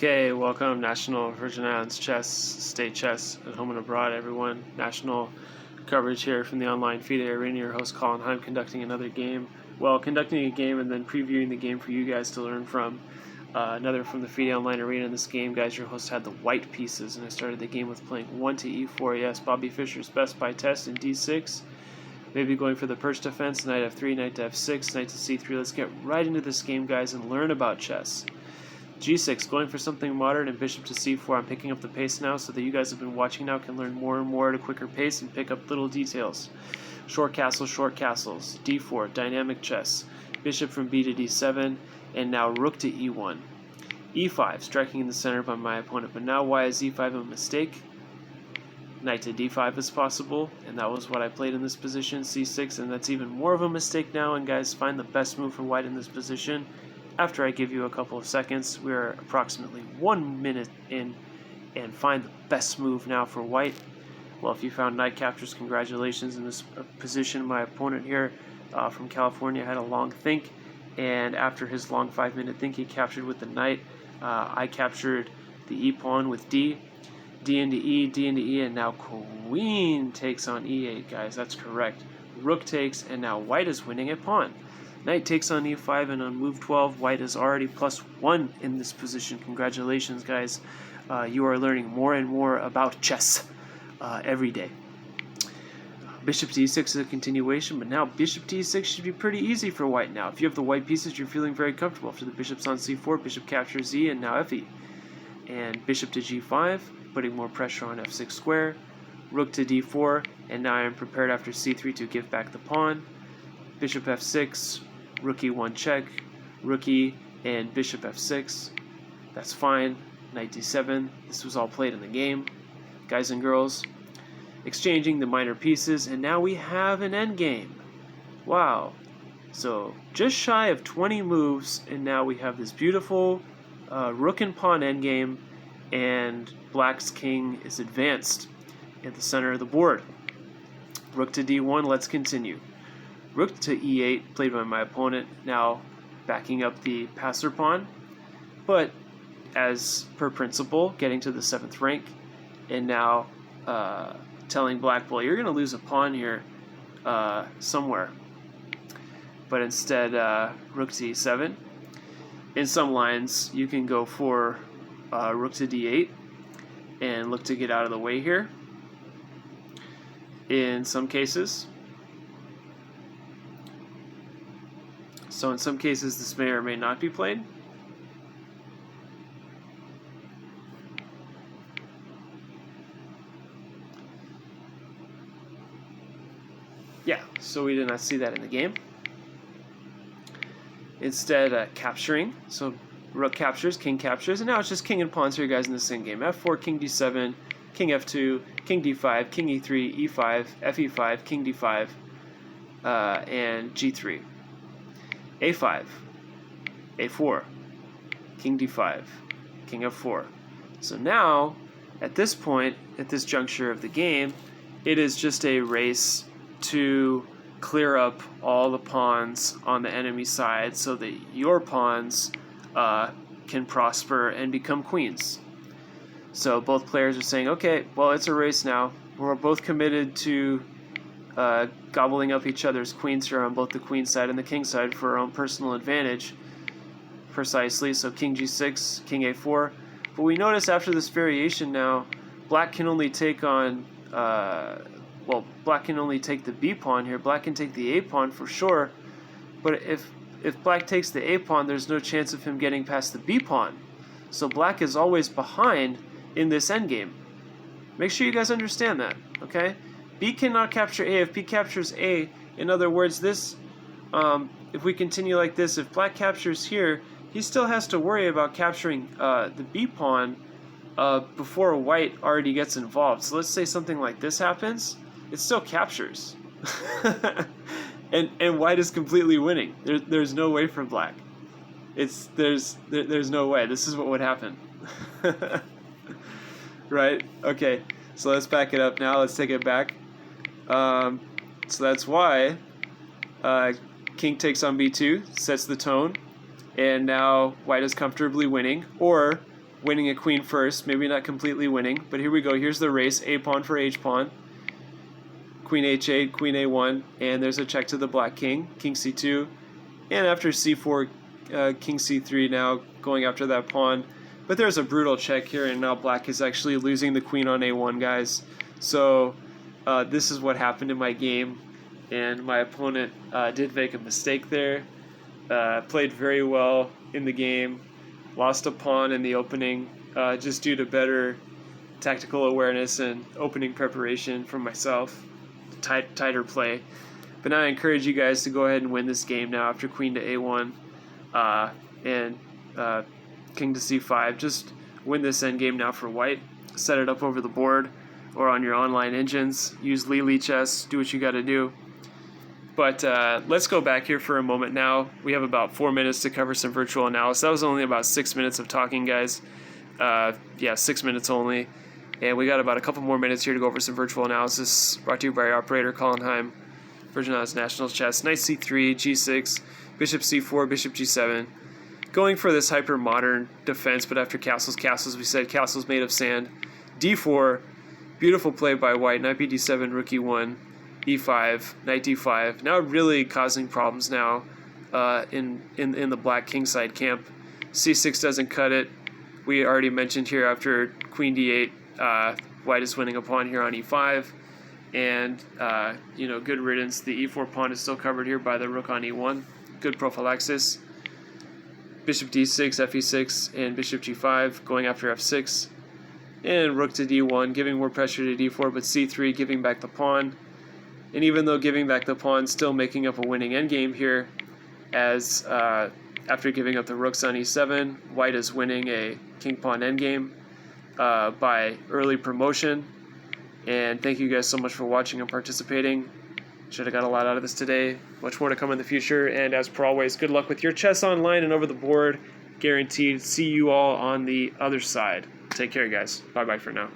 Okay, welcome National Virgin Islands Chess, State Chess at home and abroad, everyone. National coverage here from the online feed arena. Your host Colin Heim conducting another game. Well, conducting a game and then previewing the game for you guys to learn from. Another from the FIDE Online Arena. In this game, guys, your host had the white pieces, and I started the game with playing 1 to e4. Yes, Bobby Fischer's best by test in d6. Maybe going for the perch defense, knight f3, knight to f6, knight to c3. Let's get right into this game, guys, and learn about chess. G6, going for something modern, and bishop to c4. I'm picking up the pace now so that you guys have been watching now can learn more and more at a quicker pace and pick up little details. Short castles, d4, dynamic chess. Bishop from b to d7, and now rook to e1. e5, striking in the center by my opponent, but now why is e5 a mistake? Knight to d5 is possible, and that was what I played in this position, c6, and that's even more of a mistake now. And guys, find the best move for white in this position. After I give you a couple of seconds, we're approximately 1 minute in, and find the best move now for white. Well, if you found knight captures, congratulations in this position. My opponent here from California had a long think, and after his long 5-minute think, he captured with the knight. I captured the e-pawn with d into e, and now queen takes on e8, guys. That's correct. Rook takes, and now white is winning a pawn. Knight takes on e5, and on move 12, white is already +1 in this position. Congratulations, guys. You are learning more and more about chess every day. Bishop to e6 is a continuation, but now bishop to e6 should be pretty easy for white now. If you have the white pieces, you're feeling very comfortable. After the bishop's on c4, bishop captures e, and now fe. And bishop to g5, putting more pressure on f6 square. Rook to d4, and now I am prepared after c3 to give back the pawn. Bishop f6, rook e1 check, rook e, and bishop f6. That's fine. Knight d7. This was all played in the game. Guys and girls, exchanging the minor pieces, and now we have an endgame. Wow. So just shy of 20 moves, and now we have this beautiful rook and pawn endgame, and black's king is advanced at the center of the board. Rook to d1, let's continue. Rook to e8, played by my opponent, now backing up the passer pawn, but as per principle, getting to the 7th rank, and now telling black, well, you're going to lose a pawn here somewhere. But instead, rook to e7. In some lines, you can go for rook to d8 and look to get out of the way here. In some cases. So in some cases, this may or may not be played. Yeah, so we did not see that in the game. Instead, capturing. So rook captures, king captures, and now it's just king and pawns here, guys, in this endgame. f4, king d7, king f2, king d5, king e3, e5, fe5, king d5, and g3. a5, a4, king d5, king f4. So now, at this point, at this juncture of the game, it is just a race to clear up all the pawns on the enemy side so that your pawns can prosper and become queens. So both players are saying, okay, well, it's a race now. We're both committed to gobbling up each other's queens here on both the queen side and the king side for our own personal advantage. Precisely, so king g6, king a4. But we notice after this variation now, black can only take on, black can only take the b pawn here. Black can take the a pawn for sure, but if black takes the a pawn, there's no chance of him getting past the b pawn. So black is always behind in this endgame. Make sure you guys understand that, okay? B cannot capture A. If B captures A, in other words, this, if we continue like this, if black captures here, he still has to worry about capturing the B pawn before white already gets involved. So let's say something like this happens, it still captures. and white is completely winning. There's no way for black. There's no way. This is what would happen. Right? Okay. So let's back it up now. Let's take it back. So that's why king takes on b2, sets the tone, and now white is comfortably winning. Or winning a queen first, maybe not completely winning, but here we go. Here's the race, a pawn for h pawn, queen h8, queen a1, and there's a check to the black king, king c2, and after c4, king c3 now going after that pawn. But there's a brutal check here, and now black is actually losing the queen on a1, guys. So this is what happened in my game, and my opponent did make a mistake there. Played very well in the game, lost a pawn in the opening just due to better tactical awareness and opening preparation from myself, tighter play. But now I encourage you guys to go ahead and win this game now after queen to a1 and king to c5. Just win this endgame now for white. Set it up over the board or on your online engines. Use Lili chess. Do what you got to do. But let's go back here for a moment now. We have about 4 minutes to cover some virtual analysis. That was only about 6 minutes of talking, guys. Yeah, 6 minutes only. And we got about a couple more minutes here to go over some virtual analysis. Brought to you by our operator, Colin Heim. Virgin Islands National Chess. Knight c3, g6, bishop c4, bishop g7. Going for this hyper-modern defense, but after castles, we said castles made of sand. d4, beautiful play by white. Knight bd7, rook e1, e5, knight d5. Now really causing problems now in the black kingside camp. c6 doesn't cut it. We already mentioned here after queen d8, white is winning a pawn here on e5. And, good riddance. The e4 pawn is still covered here by the rook on e1. Good prophylaxis. Bishop d6, fe6, and bishop g5, going after f6. And rook to d1, giving more pressure to d4, but c3 giving back the pawn. And even though giving back the pawn, still making up a winning endgame here, as after giving up the rooks on e7, white is winning a king-pawn endgame by early promotion. And thank you guys so much for watching and participating. Should have got a lot out of this today. Much more to come in the future. And as per always, good luck with your chess online and over the board. Guaranteed. See you all on the other side. Take care, guys. Bye-bye for now.